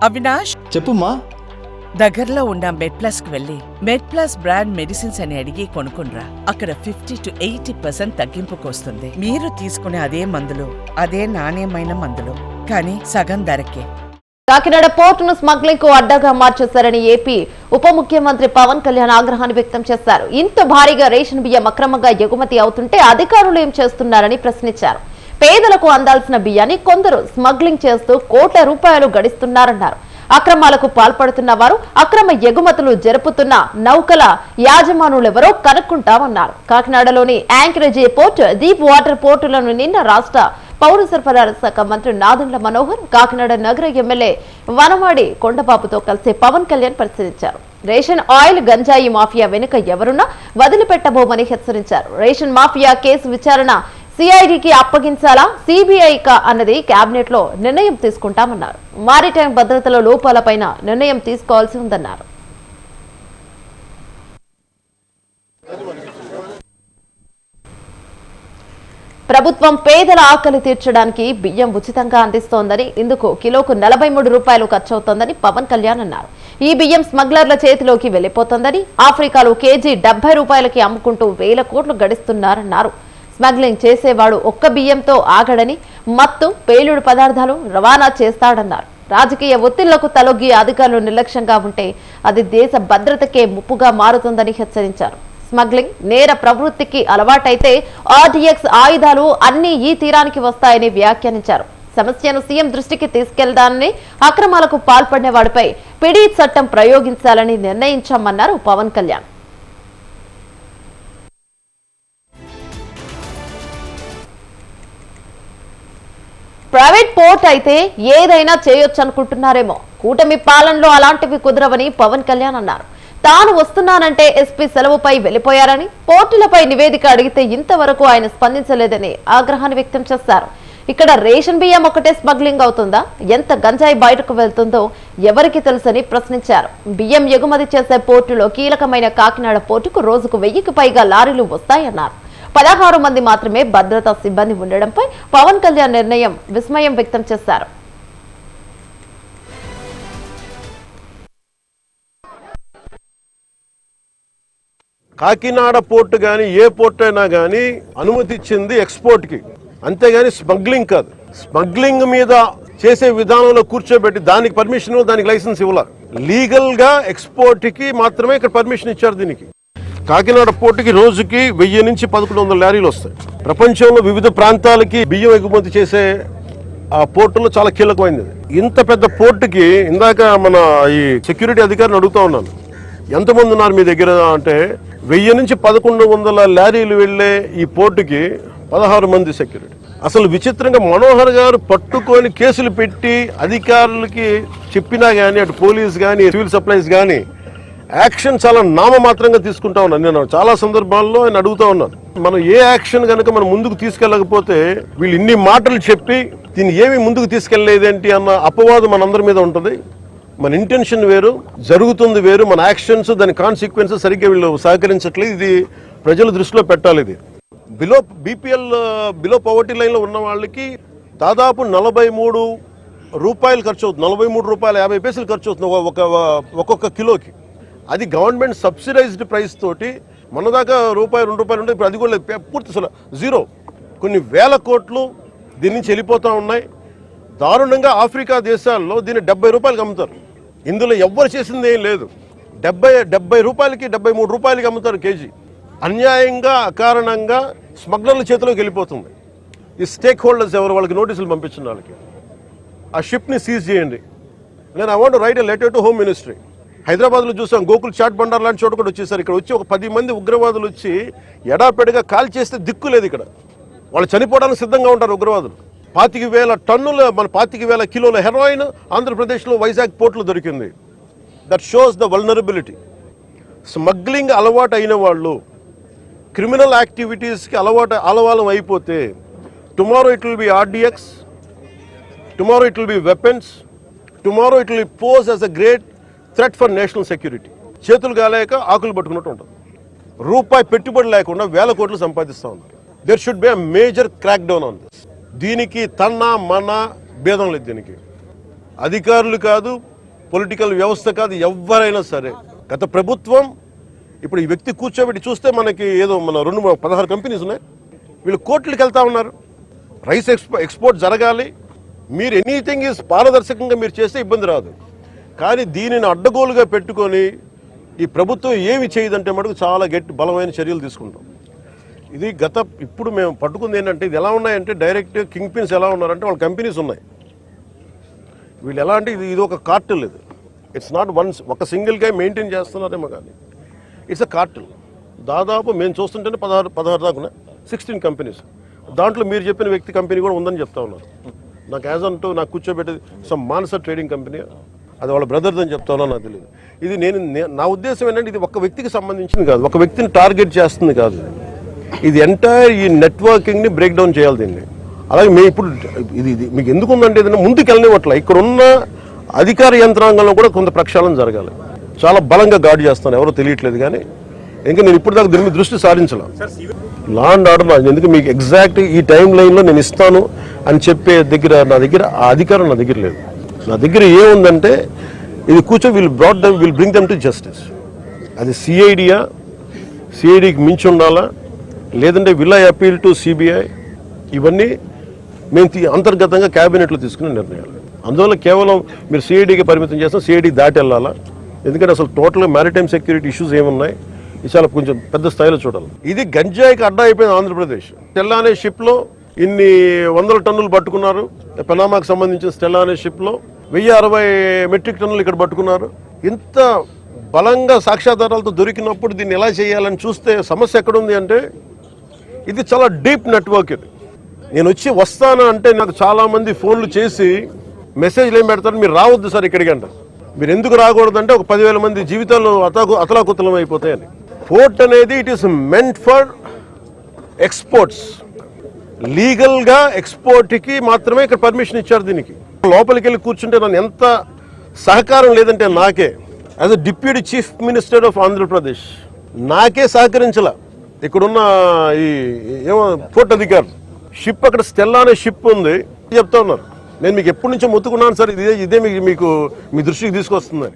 అవినాష్ చెప్పుమా. దగ్గరలో ఉన్న మెడ్ప్లస్ కు వెళ్లి మెడ్ప్లస్ బ్రాండ్ మెడిసిన్స్ అని అడిగి కొనుక్కునరా. అక్కడ 50 to 80% తగ్గింపుకు వస్తుంది. మీరు తీసుకునే అదే మందులు, అదే నాణ్యమైన మందులు, కానీ సగం ధరకే. కాకినాడ పోర్టును స్మగ్లింగ్ కు అడ్డాగా మార్చేశారని ఏపీ ఉప ముఖ్యమంత్రి పవన్ కళ్యాణ్ ఆగ్రహాన్ని వ్యక్తం చేశారు. ఇంత భారీగా రేషన్ బియ్యం అక్రమంగా ఎగుమతి అవుతుంటే అధికారులు ఏం చేస్తున్నారని ప్రశ్నించారు. పేదలకు అందాల్సిన బియ్యాన్ని కొందరు స్మగ్లింగ్ చేస్తూ కోట్ల రూపాయలు గడిస్తున్నారన్నారు. అక్రమాలకు పాల్పడుతున్న వారు, అక్రమ ఎగుమతులు జరుపుతున్న నౌకల యాజమానులెవరో కనుక్కుంటామన్నారు. కాకినాడలోని యాంకరేజీ పోర్టు, డీప్ వాటర్ పోర్టులను నిన్న రాష్ట్ర పౌర సరఫరాల శాఖ మంత్రి నాదెండ్ల మనోహర్, కాకినాడ నగర ఎమ్మెల్యే వనమాడి కొండబాబుతో కలిసి పవన్ కళ్యాణ్ పరిశీలించారు. రేషన్ ఆయిల్, గంజాయి మాఫియా వెనుక ఎవరున్నా వదిలిపెట్టబోమని హెచ్చరించారు. రేషన్ మాఫియా కేసు విచారణ సిఐడికి అప్పగించాలా, సిబిఐకా అన్నది కేబినెట్ లో నిర్ణయం తీసుకుంటామన్నారు. మారిటైమ్ భద్రతలో లోపాలపైన నిర్ణయం తీసుకోవాల్సి ఉందన్నారు. ప్రభుత్వం పేదల ఆకలి తీర్చడానికి బియ్యం ఉచితంగా అందిస్తోందని, ఇందుకు కిలోకు 43 రూపాయలు ఖర్చవుతోందని పవన్ కళ్యాణ్ అన్నారు. ఈ బియ్యం స్మగ్లర్ల చేతిలోకి వెళ్లిపోతోందని, ఆఫ్రికాలో కేజీ 70 రూపాయలకి అమ్ముకుంటూ వేల కోట్లు గడిస్తున్నారన్నారు. స్మగ్లింగ్ చేసేవాడు ఒక్క బియ్యంతో ఆగడని, మత్తు, పేలుడు పదార్థాలు రవాణా చేస్తాడన్నారు. రాజకీయ ఒత్తిళ్లకు తలొగ్గి అధికారులు నిర్లక్ష్యంగా ఉంటే అది దేశ భద్రతకే ముప్పుగా మారుతుందని హెచ్చరించారు. స్మగ్లింగ్ నేర ప్రవృత్తికి అలవాటైతే ఆర్డీఎక్స్ ఆయుధాలు అన్ని ఈ తీరానికి వస్తాయని వ్యాఖ్యానించారు. సమస్యను సీఎం దృష్టికి తీసుకెళ్లాలని, అక్రమాలకు పాల్పడిన వాడిపై పిడి చట్టం ప్రయోగించాలని నిర్ణయించామన్నారు పవన్ కళ్యాణ్. ప్రైవేట్ పోర్ట్ అయితే ఏదైనా చేయొచ్చనుకుంటున్నారేమో. కూటమి పాలనలో అలాంటివి కుదరవని పవన్ కళ్యాణ్ అన్నారు. తాను వస్తున్నానంటే ఎస్పీ సెలవుపై వెళ్లిపోయారని, పోర్టులపై నివేదిక అడిగితే ఇంతవరకు ఆయన స్పందించలేదని ఆగ్రహాన్ని వ్యక్తం చేశారు. ఇక్కడ రేషన్ బియ్యం ఒకటే స్మగ్లింగ్ అవుతుందా, ఎంత గంజాయి బయటకు వెళ్తుందో ఎవరికి తెలుసని ప్రశ్నించారు. బియ్యం ఎగుమతి చేసే పోర్టులో కీలకమైన కాకినాడ పోర్టుకు రోజుకు 1000కి పైగా లారీలు వస్తాయన్నారు. 16 మంది మాత్రమే భద్రతా సిబ్బంది ఉండడంపై పవన్ కళ్యాణ్ నిర్ణయం విస్మయం వ్యక్తం చేశారు. కాకినాడ పోర్టు కానీ ఏ పోర్ట్ అయినా కానీ అనుమతి ఇచ్చింది ఎక్స్పోర్ట్ కి, అంతేగాని స్మగ్లింగ్ కాదు. స్మగ్లింగ్ మీద చేసే విధానంలో కూర్చోబెట్టి దానికి పర్మిషన్, దానికి లైసెన్స్ ఇవ్వాలి. లీగల్ గా ఎక్స్పోర్ట్ కి మాత్రమే ఇక్కడ పర్మిషన్ ఇచ్చారు. దీనికి కాకినాడ పోర్టుకి రోజుకి 1000 నుంచి 1100 లారీలు వస్తాయి. ప్రపంచంలో వివిధ ప్రాంతాలకి బియ్యం ఎగుమతి చేసే ఆ పోర్టులో చాలా కీలకమైనది. ఇంత పెద్ద పోర్టుకి ఇందాక మన ఈ సెక్యూరిటీ అధికారిని అడుగుతా ఉన్నాను, ఎంతమంది ఉన్నారు మీ దగ్గర అంటే 1000 నుంచి 1100 లారీలు వెళ్లే ఈ పోర్టుకి 16 మంది సెక్యూరిటీ. అసలు విచిత్రంగా మనోహర్ గారు పట్టుకొని కేసులు పెట్టి అధికారులకి చెప్పినా గానీ, అటు పోలీస్ గానీ, సివిల్ సప్లైస్ గానీ యాక్షన్ చాలా నామమాత్రంగా తీసుకుంటా ఉన్నాను. నేను చాలా సందర్భాల్లో ఆయన అడుగుతా ఉన్నాను, మనం ఏ యాక్షన్ కనుక మనం ముందుకు తీసుకెళ్ళకపోతే వీళ్ళు ఇన్ని మాటలు చెప్పి దీన్ని ఏమి ముందుకు తీసుకెళ్లేదేంటి అన్న అపవాదం మనందరి మీద ఉంటుంది. మన ఇంటెన్షన్ వేరు, జరుగుతుంది వేరు, మన యాక్షన్స్, దాని కాన్సిక్వెన్సెస్ సరిగ్గా వీళ్ళు సహకరించట్లేదు. ఇది ప్రజల దృష్టిలో పెట్టాలి. ఇది బిలో పవర్టీ లైన్లో ఉన్న వాళ్ళకి దాదాపు 43 రూపాయలు ఖర్చు అవుతుంది. 43 రూపాయల 50 పైసలు ఖర్చు అవుతుంది ఒక్కొక్క కిలోకి. అది గవర్నమెంట్ సబ్సిడైజ్డ్ ప్రైస్ తోటి మొన్నదాకా రూపాయి 2 రూపాయలు ఉంటే ఇప్పుడు అది కూడా పూర్తి అసలు జీరో. కొన్ని వేల కోట్లు దీని నుంచి వెళ్ళిపోతూ ఉన్నాయి. దారుణంగా ఆఫ్రికా దేశాల్లో దీన్ని 70 రూపాయలకి అమ్ముతారు. ఇందులో ఎవ్వరు చేసింది ఏం లేదు. 70 రూపాయలకి 73 రూపాయలకి అమ్ముతారు కేజీ. అన్యాయంగా, అకారణంగా స్మగ్లర్ల చేతిలోకి వెళ్ళిపోతుంది. ఈ స్టేక్ హోల్డర్స్ ఎవరు, వాళ్ళకి నోటీసులు పంపించిన వాళ్ళకి ఆ షిప్ని సీజ్ చేయండి. నేను I want right a letter to home ministry. హైదరాబాద్లో చూసాం, గోకుల్ చాట్ బండార్ లాంటి చోట కూడా వచ్చేసారు. ఇక్కడ వచ్చి ఒక 10 మంది ఉగ్రవాదులు వచ్చి ఎడాపెడిగా కాల్ చేస్తే దిక్కు లేదు. ఇక్కడ వాళ్ళు చనిపోవడానికి సిద్ధంగా ఉంటారు ఉగ్రవాదులు. 25,000 టన్నుల, మన 25,000 కిలోల హెరాయిన్ ఆంధ్రప్రదేశ్లో వైజాగ్ పోర్టులో దొరికింది. That shows the vulnerability. Smuggling అలవాటు అయిన వాళ్ళు క్రిమినల్ యాక్టివిటీస్కి అలవాలం అయిపోతే tomorrow it will be RDX, tomorrow it will be weapons, tomorrow it will pose as a great threat for national security. చేతులు కాలేక ఆకులు పట్టుకున్నట్టు ఉంటుంది. రూపాయి పెట్టుబడి లేకుండా వేల కోట్లు సంపాదిస్తూ ఉన్నారు. There should be a major crackdown on this. దీనికి తన మన భేదం లేదు. దీనికి అధికారులు కాదు, పొలిటికల్ వ్యవస్థ కాదు, ఎవరైనా సరే. గత ప్రభుత్వం ఇప్పుడు ఈ వ్యక్తి కూర్చోబెట్టి చూస్తే మనకి ఏదో మన 16 కంపెనీస్ ఉన్నాయి, వీళ్ళు కోర్టులకు వెళ్తా ఉన్నారు. రైస్ ఎక్స్పోర్ట్ జరగాలి, మీరు ఎనీథింగ్ ఈజ్ పారదర్శకంగా మీరు చేస్తే ఇబ్బంది రాదు. కానీ దీనిని అడ్డగోలుగా పెట్టుకొని ఈ ప్రభుత్వం ఏమి చేయదంటే మటుకు చాలా బలమైన చర్యలు తీసుకుంటాం. ఇది ఇప్పుడు మేము పట్టుకుంది ఏంటంటే, ఇది ఎలా ఉన్నాయంటే డైరెక్ట్ కింగ్ పిన్స్ ఎలా ఉన్నారంటే వాళ్ళ కంపెనీస్ ఉన్నాయి. వీళ్ళు ఎలా అంటే ఇది ఒక కార్టెల్. ఇది ఇట్స్ నాట్ ఒక సింగిల్గా మెయింటైన్ చేస్తున్నారేమో కానీ ఇట్స్ అ కార్టెల్. దాదాపు మేము చూస్తుంటేనే 16 దాకా 16 కంపెనీస్. దాంట్లో మీరు చెప్పిన వ్యక్తి కంపెనీ కూడా ఉందని చెప్తా ఉన్నారు. నాకు యాజ్ అంటూ నాకు కూర్చోబెట్టేది సమ్ మానస ట్రేడింగ్ కంపెనీ, అది వాళ్ళ బ్రదర్ది అని చెప్తా ఉన్నా, నాకు తెలియదు. ఇది నా ఉద్దేశం ఏంటంటే ఇది ఒక వ్యక్తికి సంబంధించింది కాదు, ఒక వ్యక్తిని టార్గెట్ చేస్తుంది కాదు. ఇది ఎంటైర్ ఈ నెట్వర్కింగ్ని బ్రేక్ డౌన్ చేయాలి దీన్ని. అలాగే మేము ఇప్పుడు ఇది మీకు ఎందుకు ఉందంటే ఏదైనా ముందుకు వెళ్ళనివ్వట్ల. ఇక్కడ ఉన్న అధికార యంత్రాంగంలో కూడా కొంత ప్రక్షాళన జరగాలి. చాలా బలంగా గార్డు చేస్తాను, ఎవరో తెలియట్లేదు. కానీ ఇంకా నేను ఇప్పుడు దాకా దీని మీద దృష్టి సారించలే. లా అండ్ ఆర్డర్ ఎందుకు మీకు ఎగ్జాక్ట్ ఈ టైం లైన్లో నేను ఇస్తాను అని చెప్పే నా దగ్గర ఆ అధికారం నా దగ్గర లేదు. నా దగ్గర ఏముందంటే ఇది will bring them to justice. అది సిఐడికి మించి ఉండాలా, లేదంటే will I appeal to CBI. ఇవన్నీ మేము అంతర్గతంగా క్యాబినెట్లో తీసుకునే నిర్ణయాలు. అందువల్ల కేవలం మీరు సిఐడికి పరిమితం చేస్తాం, సిఐడి దాటి వెళ్ళాలా. ఎందుకంటే అసలు టోటల్గా మ్యారిటైమ్ సెక్యూరిటీ ఇష్యూస్ ఏమున్నాయి, ఇది చాలా కొంచెం పెద్ద స్థాయిలో చూడాలి. ఇది గంజాయికి అడ్డా అయిపోయింది ఆంధ్రప్రదేశ్. స్టెల్లా అనే షిప్లో ఇన్ని 100 టన్నులు పట్టుకున్నారు. పెనామాకు సంబంధించిన స్టెల్లా అనే షిప్లో 1060 మెట్రిక్ టన్నులు ఇక్కడ పట్టుకున్నారు. ఇంత బలంగా సాక్ష్యాధారాలతో దొరికినప్పుడు దీన్ని ఎలా చేయాలని చూస్తే సమస్య ఎక్కడుంది అంటే ఇది చాలా డీప్ నెట్వర్క్. ఇది నేను వస్తాను అంటే నాకు చాలామంది ఫోన్లు చేసి మెసేజ్లు ఏం పెడతారు, మీరు రావద్దు సార్ ఇక్కడికి అంటారు. మీరు ఎందుకు రాకూడదంటే ఒక 10,000 మంది జీవితాలు అతలాకుతలం అయిపోతాయని. పోర్ట్ అనేది it is meant for exports. లీగల్గా ఎక్స్పోర్ట్కి మాత్రమే ఇక్కడ పర్మిషన్ ఇచ్చారు. దీనికి లోపలికి వెళ్ళి కూర్చుంటే నన్ను ఎంత సహకారం లేదంటే నాకే as a deputy chief minister of Andhra Pradesh నాకే సహకరించాల. ఇక్కడున్న ఈ పోర్ట్ అధికారులు షిప్ అక్కడ స్టెల్లా అనే షిప్ ఉంది చెప్తా ఉన్నారు. నేను మీకు ఎప్పటి నుంచో మొత్తుకున్నాను సార్, ఇదే మీకు మీ దృష్టికి తీసుకొస్తుందని.